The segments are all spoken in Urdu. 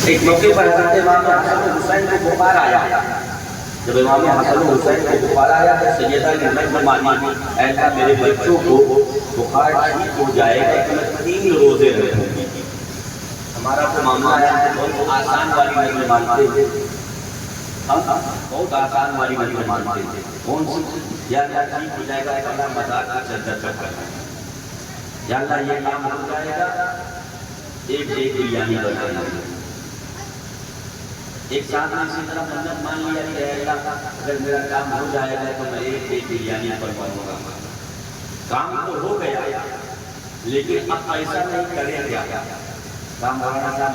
ایک موقع پر حضرت امام حسن و حسین کو بخار آیا. جب امام حسن و حسین کو بخار آیا تو سیدہ نے نظر مانی ایسا میرے بچوں کو بخار ٹھیک ہو جائے گا تو میں 3 روزے رکھوں گی. ہمارا تو معاملہ ہے بہت آسان والی نظر مانتے تھے, بہت آسان والی نظر مانتے تھے. کون سی؟ یا اللہ ٹھیک ہو جائے گا تو اللہ مزار کا چادر چڑھا, یا اللہ یہ کام ہو جائے گا ایک بریانی بنانا. ایک ساتھ میں اسی طرح منت مان لیا کہ اے اللہ اگر میرا کام ہو جائے گا تو میں ایک بریانی بنواؤں گا. کام تو ہو گیا لیکن اب ایسا نہیں کرے گا. کام مولانا صاحب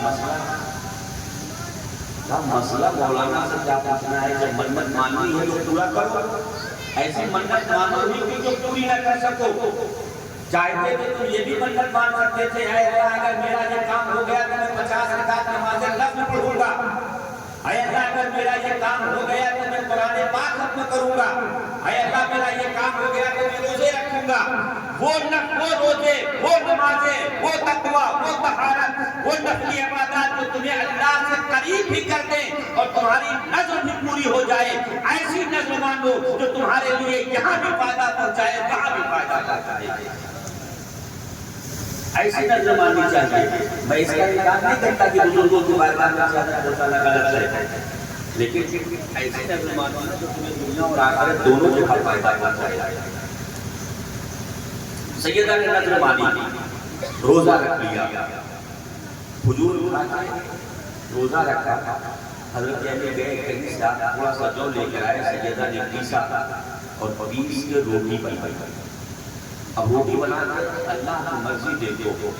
مسئلہ مولانا سے کیا پوچھنا ہے؟ جب منت ماننی ہے تو پورا کرو. ایسی منت مانو ہی کہ جو پوری نہ کر سکو. چاہتے تھے تو یہ بھی منت مان سکتے تھے, اے اللہ اگر میرا یہ کام ہو گیا تو میں 50 رکعت نماز نفل پڑھوں گا. اے اللہ اگر میرا یہ کام ہو گیا تو میں قرآن پاک ختم کروں گا. اے اللہ میرا یہ کام ہو گیا تو میں روزے رکھوں گا. وہ روزے, وہ نمازیں, وہ تقویٰ, وہ طہارت, وہ نفلی عبادات جو تمہیں اللہ سے قریب بھی کر دیں اور تمہاری نظر بھی پوری ہو جائے, ایسی نظر مانو جو تمہارے لیے یہاں بھی فائدہ پہنچائے وہاں بھی فائدہ پہنچائے. ایسی نظر ماننی چاہیے. میں اس کا انکار نہیں کرتا کہ بزرگوں کی بارگاہ میں زیادہ ہوتا غلط ہے, لیکن ایسی نظر ماننا جو تمہیں دنیا اور آخرت دونوں جگہ فائدہ پہنچائے. سیدہ نے نظر مانی, روزہ رکھ لیا, کھجور کھا کے روزہ رکھا. حضرت علی گئے کہیں سے تھوڑا سا جو لے کر آئے, سیدہ نے پیسا اور 20 کے روٹی بنائی. اب روٹی بنا کر اللہ کی مرضی دے دو.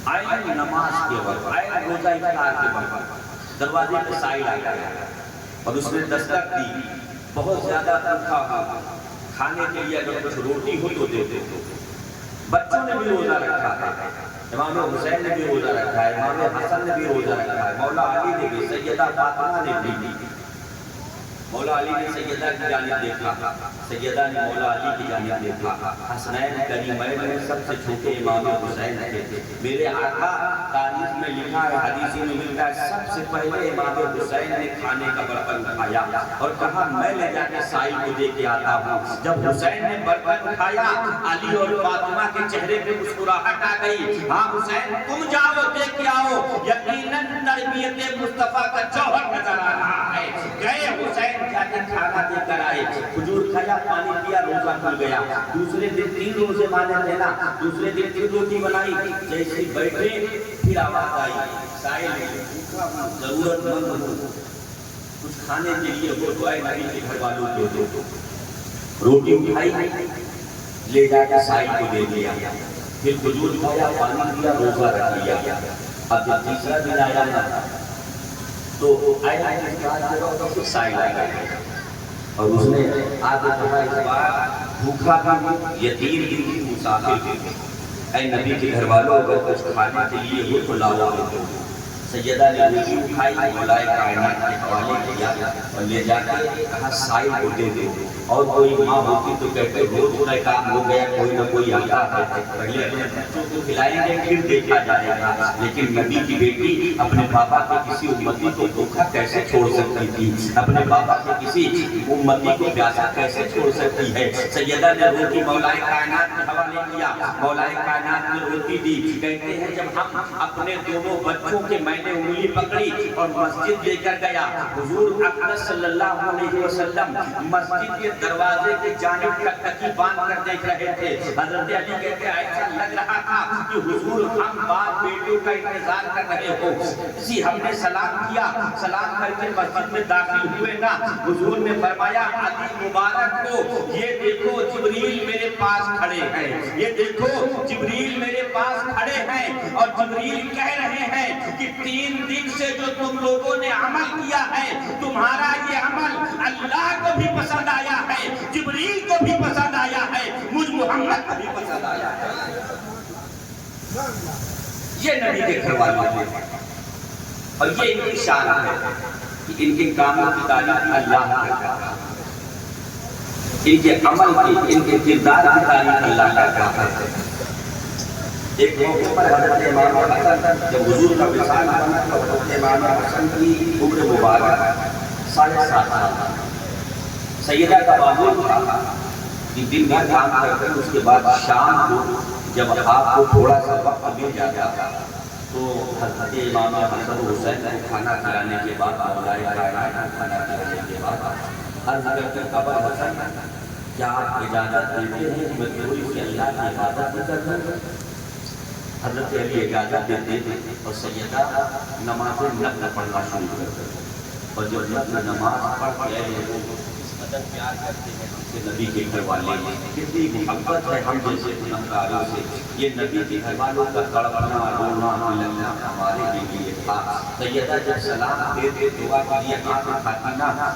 آئے نماز کے وقت, آئے روزہ افطار کے وقت, دروازے پہ سائل آ گیا اور اس نے دستک دی. بہت زیادہ بھوکا ہوا, کھانے کے لیے اگر کچھ روٹی ہو تو دے دو. بچوں نے بھی روزہ رکھا ہے, امام حسین نے بھی روزہ رکھا ہے, امام حسن نے بھی روزہ رکھا ہے, مولا علی نے بھی, سیدہ فاطمہ نے بھی. مولا علی نے سیدہ کی جانب دیکھا, سیدہ نے مولا علی کی جانب دیکھا. حسنین کریمین میں سب سے چھوٹے امام حسین تھے. میرے آقا تاریخ میں لکھا ہے, حدیث میں ملتا ہے, سب سے پہلے امام حسین نے کھانے کا برتن اٹھایا اور کہا میں لے جا کے سائل کو دے کے آتا ہوں. جب حسین نے برتن اٹھایا, علی اور فاطمہ کے چہرے پہ مسکراہٹ آ گئی. ہاں حسین تم جاؤ دے کے آؤ, یقیناً تربیت مصطفیٰ کا جوہر نظر آ رہا ہے. گئے حسین جا کے کھانا دے کر آئے, کھجور کھایا, پانی پیا, روزہ کھل گیا. دوسرے دن 3 روزے مانے لینا, دوسرے دن 3 روٹی بنائی. جیسے بیٹھے پھر آواز آئی, سائل ضرورت مند ہو کچھ کھانے کے لیے وہ تو آئے نبی کے گھر والوں کو دے دو. روٹی اٹھائی, لے جا کے سائل کو دے دیا. پھر کھجور کھایا, پانی پیا, روزہ رکھ لیا. اب جب تیسرا دن آیا نا تو آیا سائل آ گیا اور اس نے آگے کہا, اس بار بھوکا بھی, یتیم بھی, مسافر بھی, اے نبی کے گھر والوں اگر کچھ کھانے کے لیے ہو تو لاؤ. سیدہ نے روٹی اٹھائی, مولا کائنات کے حوالے کیا اور لے جا کے کہا سائل کو دے دو. اور کوئی ماں ہوتی تو کہتے روز کا کام ہو گیا, کوئی نہ کوئی آتا ہے, پہلے اپنے بچوں کو کھلائیں گے پھر دیکھا جائے گا. لیکن نبی کی بیٹی اپنے بابا کے کسی امتی کو بھوکا کیسے چھوڑ سکتی تھی, اپنے بابا کے کسی امتی کو پیاسا کیسے چھوڑ سکتی ہے. سیدہ نے روٹی مولا کائنات کے حوالے کیا, مولا کائنات نے روٹی دی. کہتے ہیں جب ہم اپنے دونوں بچوں کے میں نے انگلی پکڑی اور مسجد لے کر گیا, حضور اقدس صلی اللہ علیہ وسلم مسجد کے دروازے کی جانب ٹکٹکی باندھ کر دیکھ رہے تھے. حضرت علی کہتے ہیں ایسا لگ رہا تھا کہ حضور ہم باپ بیٹوں کا انتظار کر رہے ہو. اسی ہم نے سلام کیا, سلام کر کے مسجد میں داخل ہوئے نا, حضور نے فرمایا علی مبارک کو یہ دیکھو جبریل میرے پاس کھڑے ہیں, یہ دیکھو جبریل میرے پاس کھڑے ہیں اور جبریل کہہ رہے ہیں کہ 3 دن سے جو تم لوگوں نے عمل کیا ہے تمہارا یہ عمل اللہ کو بھی پسند آیا ہے, جبریل کو بھی پسند آیا ہے, مجھ محمد کو بھی پسند آیا ہے. یہ نبی کے گھر والوں نے, اور یہ ان کی شان ہے کہ ان کے کاموں کی تعریف اللہ کرتا ہے, ان کے عمل کی, ان کے کردار کی تعریف اللہ کرتا ہے. ایک موقع پر حضرت امام حسن جب حضور کا وصال بنا تو حضرت امام حسن کی عمر مبارک 7.5 سال، سیدہ کا معمول تھا کہ دن بھر کام کرتے ہیں، اس کے بعد شام کو جب آپ کو تھوڑا سا وقت مل جاتا تو حضرت امام حسن حسین کو کھانا کھلانے کے بعد مولا کائنات کھانا کھلانے کے بعد عرض کرتے قبر حسن کیا آپ اجازت دیتے ہیں کہ میں تھوڑی سی اللہ کی عبادت کر دوں؟ حضرت علی اجازت دیتے اور سیدہ نماز نفل پڑھنا شروع کرتے اور جب نفل نماز پڑھ کے اس قدر پیار کرتے ہیں ہم سے نبی کے گھر والے، کتنی محبت ہے ہم جیسے گنہگاروں سے، یہ نبی کے گھر والوں کا تڑپنا رونا ملنا ہمارے لیے تھا۔ سیدہ جب سلام دیتے دعا کے لیے ہاتھ اٹھاتی نا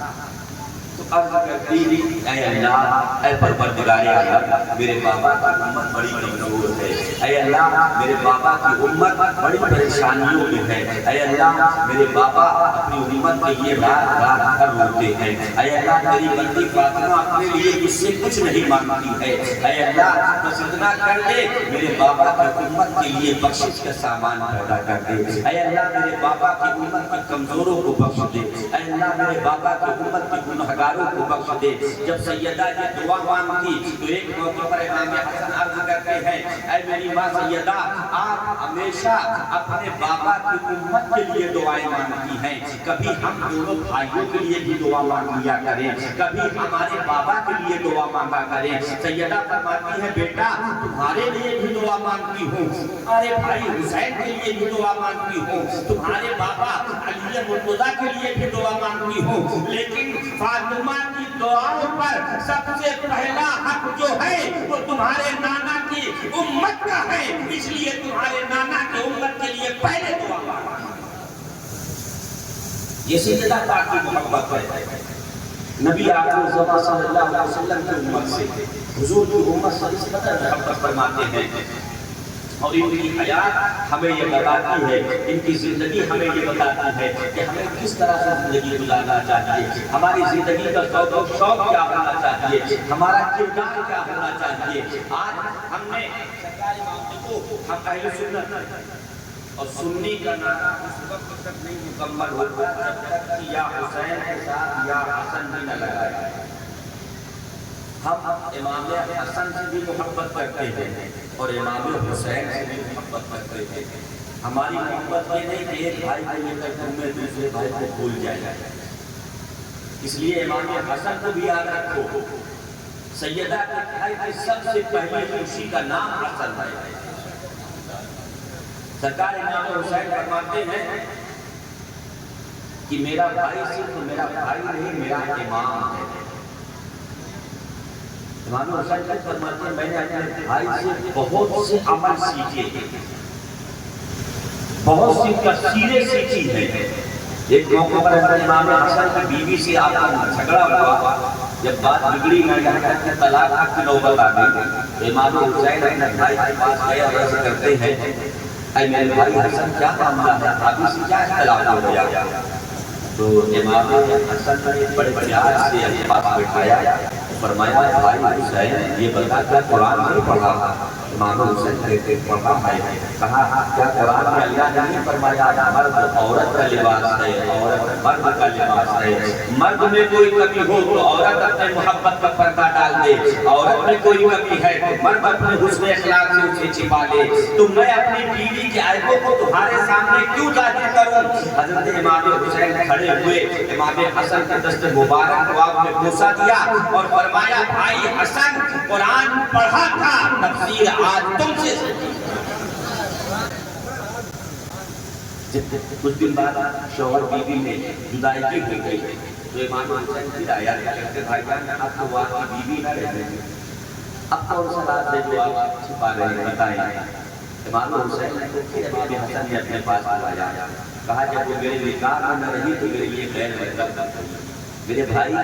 تو عرض کرتی اے اللہ، اے پروردگار عالم، میرے بابا کی امت بڑی کمزور ہے، اے اللہ میرے بابا کی امت بڑی پریشانیوں میں ہے، اے اللہ میرے بابا اپنی امت کے لیے رات رات بھر روتے ہیں، اے اللہ میری بنتی فاطمہ اپنے لیے مجھ سے کچھ نہیں مانگتی ہے، اے اللہ بس اتنا کر دے میرے بابا کی امت کے لیے بخشش کا سامان پیدا کر دے، اے اللہ میرے بابا کی امت کی کمزوروں کو بخش دے، اے اللہ میرے بابا کی امت کی گنہگاروں کو بخش دے۔ جب سیدہ یہ دعا مانگتی تو ایک موقع پر امام حسن عرض کرتے ہیں اے میری ماں سیدہ، آپ ہمیشہ اپنے بابا کی امت کے لیے دعائیں مانگتی ہیں، کبھی ہم دونوں بھائیوں کے لیے بھی دعا مانگ لیا کریں، کبھی ہمارے بابا کے لیے دعا مانگا کریں۔ سیدہ فرماتی ہے بیٹا تمہارے لیے بھی دعا مانگتی ہوں، تمہارے بھائی حسین کے لیے بھی دعا مانگتی ہوں، تمہارے بابا علی مرتضیٰ کے لیے بھی دعا مانگتی ہوں، لیکن فاطمہ کی دعاؤں پر سب سے پہلا حق جو ہے وہ تمہارے نانا کی امت کا ہے، اس لیے تمہارے نانا کی امت کے لیے پہلے دعا مانگتی ہوں۔ یہ سیدہ پاک کی محبت ہے، نبی اکرم صلی اللہ علیہ وسلم کی امت سے، حضور کی امت سے اس قدر محبت فرماتے ہیں، اور ان کی حیات ہمیں یہ بتاتی ہے، ان کی زندگی ہمیں یہ بتاتی ہے کہ ہمیں کس طرح سے زندگی گزارنا چاہیے، ہماری زندگی کا ذوق و شوق کیا ہونا چاہیے، ہمارا کردار کیا ہونا چاہیے۔ آج ہم نے سرکار امام کو ہم اہل سنت اور سنی کا نعرہ اس وقت تک نہیں مکمل ہوتا جب تک کہ یا حسین کے ساتھ یا حسن بھی نہ لگائے۔ ہم امام حسن سے بھی محبت کرتے ہیں اور امام حسین سے بھی محبت کرتے ہیں۔ ہماری محبت یہ نہیں کہ ایک بھائی کو لے کر تم میں دوسرے بھائی کو بھول جائے، اس لیے امام حسن کو بھی یاد رکھو، سیدہ کے بھائی کی سب سے پہلی خوشی کا نام حسن ہے۔ سرکار امام حسین فرماتے ہیں کہ میرا بھائی صرف میرا بھائی نہیں، میرا امام ہے۔ امام حسین کا فرماتے ہیں میں نے اپنے بھائی سے بہت سے عمل سیکھے، بہت سی تفسیریں سیکھی ہیں۔ ایک موقع پر امام حسن کی بیوی سے آپ کا جھگڑا ہوا، جب بات بگڑی نہ یہاں تک کہ طلاق کی نوبت آ گئی، امام حسین اپنے بھائی کے پاس گئے اور ایسے کرتے ہیں اے میرے بھائی حسن کیا معاملہ ہے، ابھی سے کیا اختلاف ہو گیا؟ تو امام حسن نے بڑے پیار سے اپنے پاس بٹھایا، فرمایا بھائی حسین یہ بتا کیا قرآن نہیں پڑھا؟ امام حسین کہتے پڑھا ہے۔ کہا کیا قرآن میں اللہ نے نہیں فرمایا مرد عورت کا لباس ہے، عورت مرد کا لباس ہے، مرد میں کوئی کمی ہو تو عورت اپنے محبت کا پردہ ڈال دے، عورت میں کوئی کمی ہے تو مرد اپنے حسن اخلاق سے اسے چھپا لے، تو میں اپنی بیوی کے عیبوں کو تمہارے سامنے کیوں ظاہر کروں؟ حضرت امام حسین کھڑے ہوئے، امام حسن کے دست مبارک کو آپ نے بوسہ دیا اور فرمایا بھائی حسن قرآن پڑھا تھا، تفسیر آج تم سے کچھ دن بعد شوہر بیوی میں جدائی کی ہو گئی تو امام حسین پھر آیا کہتے بھائی جان اب تو وہ آپ کی بیوی نہ رہ گئی، اب تو ان سے بات ہے جو آپ چھپا رہے ہیں بتائیں۔ امام حسین نے پھر امام حسن نے اپنے پاس بلایا، کہا جب وہ میرے نکاح میں نہ رہی تو میرے لیے غیر مطلب میرے بھائی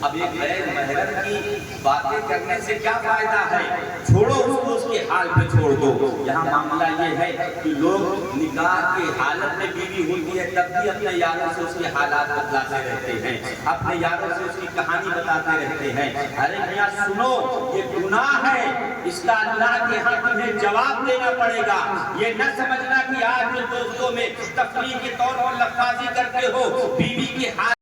اب ایک غیر محرم کی باتیں کرنے سے کیا فائدہ ہے؟ چھوڑو اس کو اس کے حال پہ چھوڑ دو۔ یہاں معاملہ یہ ہے کہ لوگ نکاح کے حالت میں بیوی ہوتی ہے تب بھی اپنے یاروں سے اس کے حالات بتلاتے رہتے ہیں، اپنے یاروں سے اس کی کہانی بتاتے رہتے ہیں۔ ارے میاں سنو، یہ گناہ ہے، اس کا اللہ کے ہاں تمہیں جواب دینا پڑے گا۔ یہ نہ سمجھنا کہ آج جو دوستوں میں تفریح کے طور پر لفظی کرتے ہو بیوی کے حال